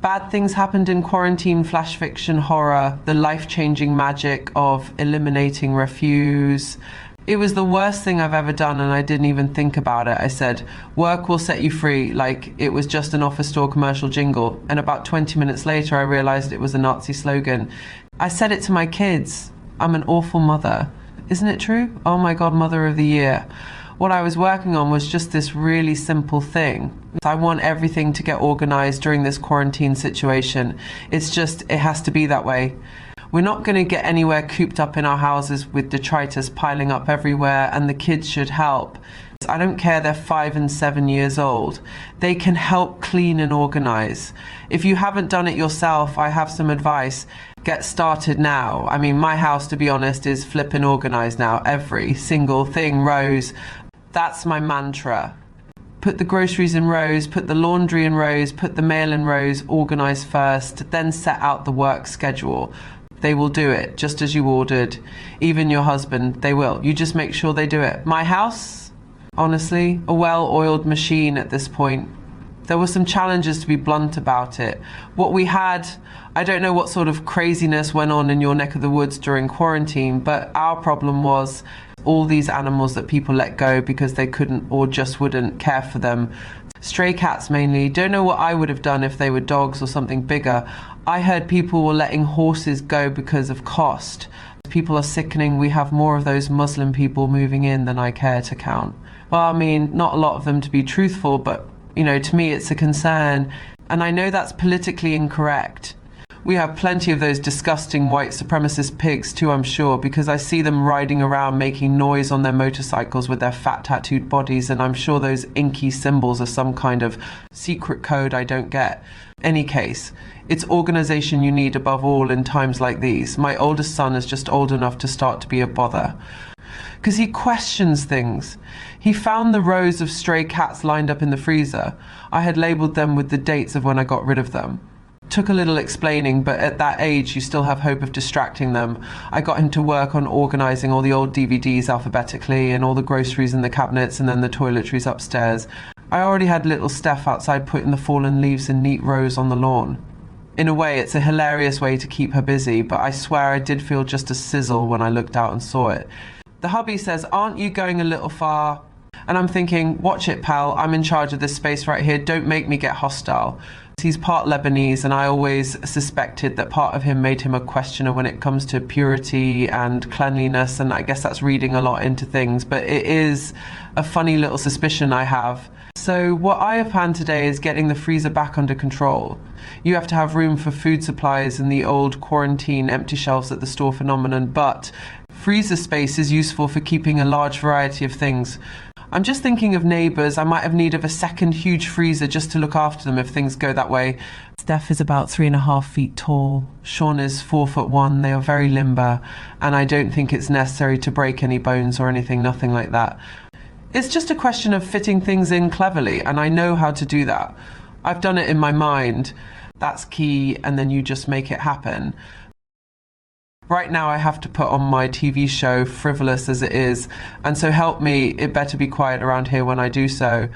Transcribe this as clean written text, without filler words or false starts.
Bad things happened in quarantine, flash fiction, horror, the life-changing magic of eliminating refuse. It was the worst thing I've ever done, and I didn't even think about it. I said, work will set you free, like it was just an office store commercial jingle. And about 20 minutes later, I realized it was a Nazi slogan. I said it to my kids. I'm an awful mother. Isn't it true? Oh my God, Mother of the Year. What I was working on was just this really simple thing. I want everything to get organized during this quarantine situation. It has to be that way. We're not going to get anywhere cooped up in our houses with detritus piling up everywhere, and the kids should help. I don't care they're 5 and 7 years old. They can help clean and organize. If you haven't done it yourself, I have some advice. Get started now. I mean, my house, to be honest, is flipping organized now. Every single thing, rows. That's my mantra. Put the groceries in rows, put the laundry in rows, put the mail in rows, organize first, then set out the work schedule. They will do it just as you ordered. Even your husband, they will. You just make sure they do it. My house, honestly, a well-oiled machine at this point. There were some challenges, to be blunt about it. What we had, I don't know what sort of craziness went on in your neck of the woods during quarantine, but our problem was all these animals that people let go because they couldn't or just wouldn't care for them. Stray cats mainly. Don't know what I would have done if they were dogs or something bigger. I heard people were letting horses go because of cost. People are sickening. We have more of those Muslim people moving in than I care to count. Well, I mean, not a lot of them, to be truthful, but, to me it's a concern. And I know that's politically incorrect. We have plenty of those disgusting white supremacist pigs too, I'm sure, because I see them riding around making noise on their motorcycles with their fat tattooed bodies, and I'm sure those inky symbols are some kind of secret code I don't get. Any case, it's organization you need above all in times like these. My oldest son is just old enough to start to be a bother, because he questions things. He found the rows of stray cats lined up in the freezer. I had labeled them with the dates of when I got rid of them. Took a little explaining, but at that age you still have hope of distracting them. I got him to work on organising all the old DVDs alphabetically and all the groceries in the cabinets and then the toiletries upstairs. I already had little Steph outside putting the fallen leaves in neat rows on the lawn. In a way, it's a hilarious way to keep her busy, but I swear I did feel just a sizzle when I looked out and saw it. The hubby says, "Aren't you going a little far?" And I'm thinking, watch it, pal, I'm in charge of this space right here, don't make me get hostile. He's part Lebanese, and I always suspected that part of him made him a questioner when it comes to purity and cleanliness, and I guess that's reading a lot into things, but it is a funny little suspicion I have. So what I have planned today is getting the freezer back under control. You have to have room for food supplies and the old quarantine empty shelves at the store phenomenon, but freezer space is useful for keeping a large variety of things. I'm just thinking of neighbours. I might have need of a second huge freezer just to look after them if things go that way. Steph is about 3.5 feet tall. Sean is 4'1". They are very limber, and I don't think it's necessary to break any bones or anything, nothing like that. It's just a question of fitting things in cleverly, and I know how to do that. I've done it in my mind. That's key, and then you just make it happen. Right now I have to put on my TV show, frivolous as it is, and so help me, it better be quiet around here when I do so.